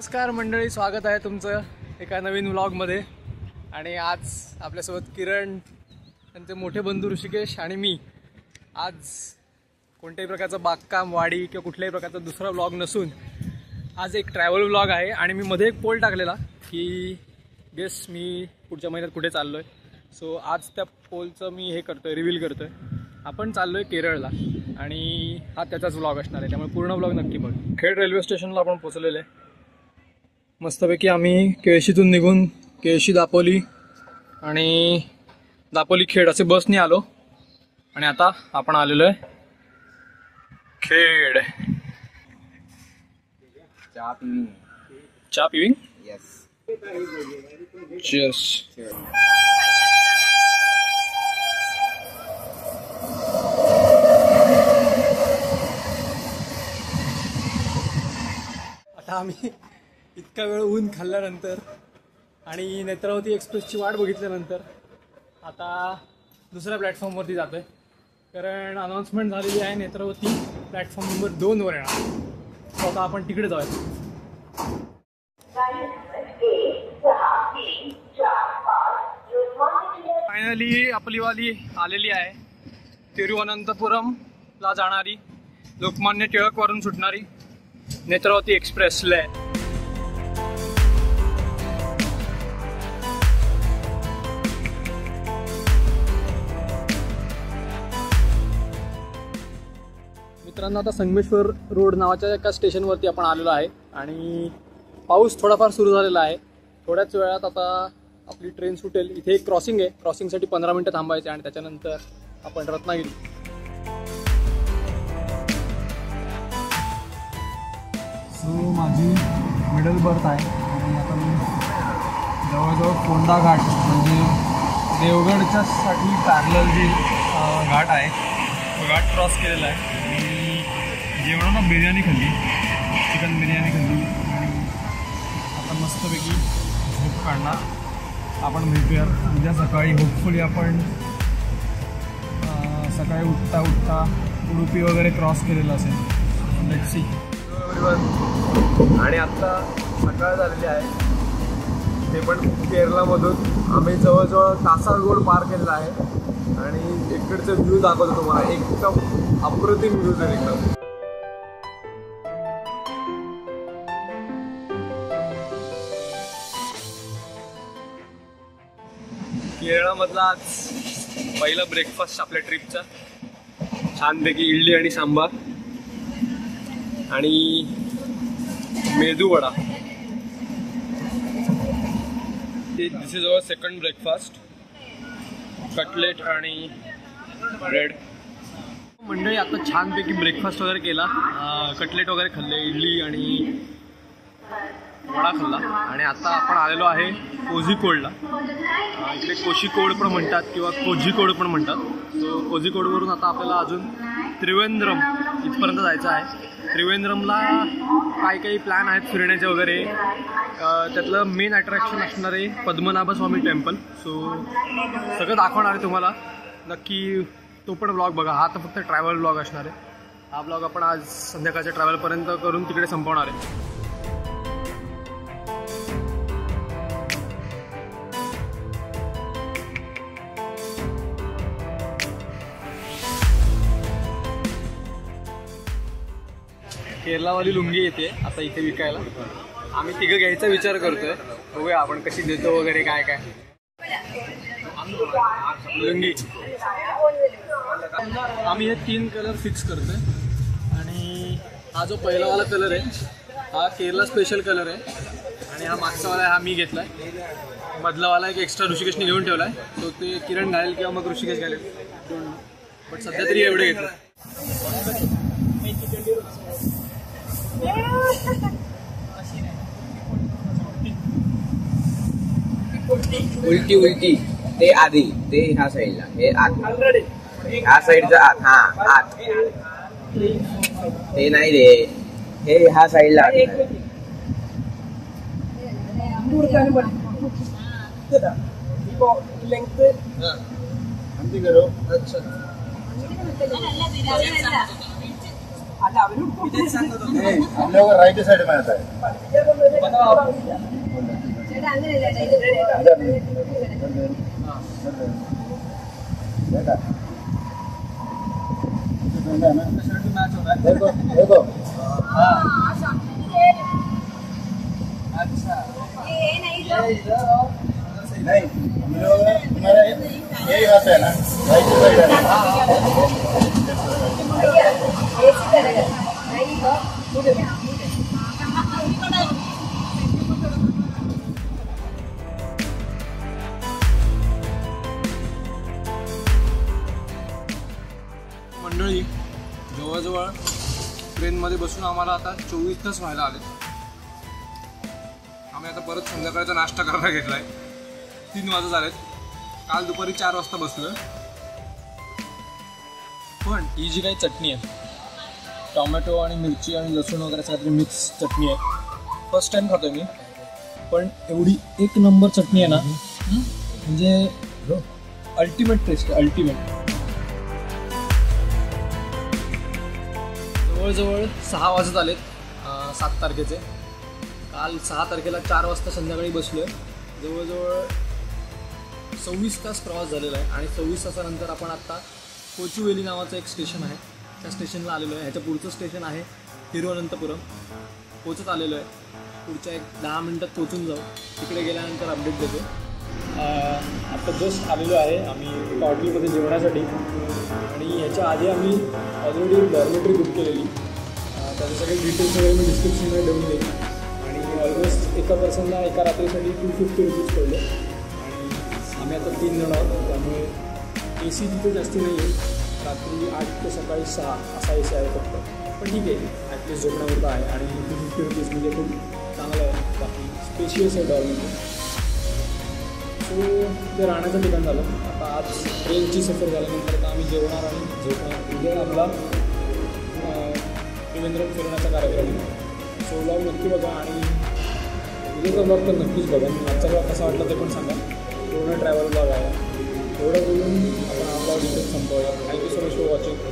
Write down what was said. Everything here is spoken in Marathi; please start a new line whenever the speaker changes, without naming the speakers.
नमस्कार मंडळी, स्वागत आहे तुमचं एका नवीन व्लॉगमध्ये। आणि आज आपल्यासोबत किरण, त्यांचे मोठे बंधू ऋषिकेश आणि मी। आज कोणत्याही प्रकारचं बागकाम, वाडी किंवा कुठल्याही प्रकारचा दुसरा व्लॉग नसून आज एक ट्रॅव्हल व्लॉग आहे। आणि मी मध्ये एक पोल टाकलेला की गेस मी पुढच्या महिन्यात कुठे चाललो आहे। सो आज त्या पोलचं मी हे करतोय, रिव्हील करतोय। आपण चाललोय केरळला आणि हा त्याचाच व्लॉग असणार आहे, त्यामुळे पूर्ण व्लॉग नक्की बघ। खेड रेल्वे स्टेशनला आपण पोहोचलेले आहे। मस्तपैकी आम्ही केळशीतून निघून केळशी दापोली आणि दापोली खेड असे बसने आलो आणि आता आपण आलेलो आहे खेड। चहा पिविंग
Yes.
Cheers. आता आम्ही इतका वेळ ऊन खाल्ल्यानंतर आणि नेत्रावती एक्सप्रेसची वाट बघितल्यानंतर आता दुसऱ्या प्लॅटफॉर्मवरती जातो आहे, कारण अनाऊन्समेंट झालेली आहे नेत्रावती प्लॅटफॉर्म नंबर 2 वर येणार। तर आता आपण तिकडे जाऊया। फायनली आपली वाली आलेली आहे, तिरुवनंतपुरमला जाणारी लोकमान्य टिळकवरून सुटणारी नेत्रावती एक्सप्रेसला। मित्रांनो, आता संगमेश्वर रोड नावाच्या एका स्टेशनवरती आपण आलेलो आहे आणि पाऊस थोडाफार सुरू झालेला आहे। थोड्याच वेळात आता आपली ट्रेन सुटेल। इथे एक क्रॉसिंग आहे, क्रॉसिंगसाठी 15 मिनिटं थांबायचे आणि त्याच्यानंतर आपण रत्नागिरी। सो माझी मिडल बर्थ आहे आणि आता मी जवळजवळ कोंडा घाट म्हणजे देवगडच्या साठी पॅरलल जी घाट आहे तो घाट क्रॉस केलेला आहे। आणि जेवणाला बिर्याणी खाल्ली, चिकन बिर्याणी खाल्ली आणि आता मस्तपैकी झोप काढणार। आपण भेटूया उद्या सकाळी। होपफुली आपण सकाळी उठता उठता उडुपी वगैरे क्रॉस केलेलं असेल। Let's see. आणि आत्ता सकाळ झालेली आहे, ते पण केरळमधून। आम्ही जवळजवळ कासारगोड पार केलेला आहे आणि इकडचं व्ह्यू दाखवतो तुम्हाला। एकदम अप्रतिम व्ह्यू आहे एकदम। केरळमधला आज पहिला ब्रेकफास्ट आपल्या ट्रिपचा, छानपैकी इडली आणि सांबार आणि medu vada. This is our second breakfast, cutlet आणि ब्रेड। मंडळी, आता छानपैकी ब्रेकफास्ट वगैरे केला, कटलेट वगैरे खाल्ले, इडली आणि वडा खाल्ला आणि आता आपण आलेलो आहे कोझिकोडला। इकडे कोशिकोड पण म्हणतात किंवा कोझिकोड पण म्हणतात। सो कोझिकोडवरून आता आपल्याला अजून त्रिवेंद्रम इथपर्यंत जायचं आहे। त्रिवेंद्रमला काही प्लॅन आहेत फिरण्याचे वगैरे। त्यातलं मेन अट्रॅक्शन असणार आहे पद्मनाभस्वामी टेम्पल। सो सगळं दाखवणार आहे तुम्हाला, नक्की तो पण ब्लॉग बघा। हा तर फक्त ट्रॅव्हल ब्लॉग असणार आहे। हा ब्लॉग आपण आज संध्याकाळच्या ट्रॅव्हलपर्यंत करून तिकडे संपवणार आहे। केरलावाली लुंगी येते आता इथे विकायला। आम्ही तिघं घ्यायचा विचार करतोय, बघूया आपण कशी देतो वगैरे काय काय। लुंगी आम्ही हे 3 कलर फिक्स करतोय आणि हा जो पहिलावाला कलर आहे हा केरला स्पेशल कलर आहे आणि हा मागचावाला आहे हा मी घेतलाय। मधलावाला एक एक्स्ट्रा ऋषिकेशने घेऊन ठेवलाय, तो ते किरण घालेल किंवा मग ऋषिकेश घालेल, बट सध्या तरी एवढे घेतलं।
उलटी उलटी ते आधी, ते ह्या साईडला, हे आत, ह्या साईडचं आत। हा आत, ते नाही रे, हे ह्या साईडला। अच्छा
हम लोग राइट साइड में आता है। देखो देखो
अच्छा
नहीं हम लोग तुम्हारा यही हाथ है ना, राइट साइड है।
मंडळी जवळजवळ ट्रेनमध्ये बसून आम्हाला आता 24 तास व्हायला आले. आम्ही आता परत संध्याकाळचा नाश्ता करायला घेतला आहे. 3 वाजत आलेत. काल दुपारी 4 वाजता बसलो. पण ही जी काही चटणी आहे, टोमॅटो आणि मिरची आणि लसूण वगैरे सगळी मिक्स चटणी आहे. फर्स्ट टाइम खातोय मी, पण एवढी एक नंबर चटणी आहे ना, म्हणजे अल्टिमेट टेस्ट आहे, अल्टिमेट. जवळजवळ 6 वाजत आलेत 7 तारखेचे. काल 6 तारखेला 4 वाजता संध्याकाळी बसलो आहे. जवळजवळ 26 तास प्रवास झालेला आहे आणि 26 तासानंतर आपण आत्ता कोचुवेली नावाचं एक स्टेशन आहे, त्या स्टेशनला आलेलो आहे. ह्याच्या पुढचं स्टेशन आहे तिरुवनंतपुरम. पोचत आलेलो आहे. पुढच्या एक 10 मिनटात पोचून जाऊ. तिकडे गेल्यानंतर अपडेट देतो. आता जस्ट आलेलो आहे आम्ही एका हॉटेलमध्ये जेवण्यासाठी आणि ह्याच्या आधी आम्ही ऑलरेडी एक डॉर्मेटरी बुक केलेली. त्याचे सगळे डिटेल्स वगैरे मी डिस्क्रिप्शनमध्ये देऊन देईन. आणि ऑलमोस्ट एका पर्सनला एका रात्रीसाठी 250 रुपीज पडले आणि आम्ही आता 3 जण आहोत. त्यामुळे AC तिथे जास्ती नाही आहे. रात्री 8 ते सकाळी 6 असा AC आहे फक्त. पण ठीक आहे, ॲटलिस्ट झोपण्यापुरतं आहे आणि 250 रुपीज म्हणजे खूप चांगलं आहे. बाकी स्पेशियस आहे डॉर्मेटरी. सो ते राहण्याचं ठिकाण झालं. आता आज ट्रेनची सफर झाल्यानंतर आता आम्ही जेवणार आणि झोपणार. उद्या आपला त्रिवेंद्रम फिरण्याचा कार्यक्रम आहे. सो ब्लॉग नक्की बघा आणि उद्याचा ब्लॉग तर नक्कीच बघा. आजचा ब्लॉग कसा वाटला ते पण सांगा. पूर्ण ट्रॅव्हल ब्लॉग आहे. एवढं बोलून आपण हा ब्लॉग इथेच संपवूया. Thank you so much for watching.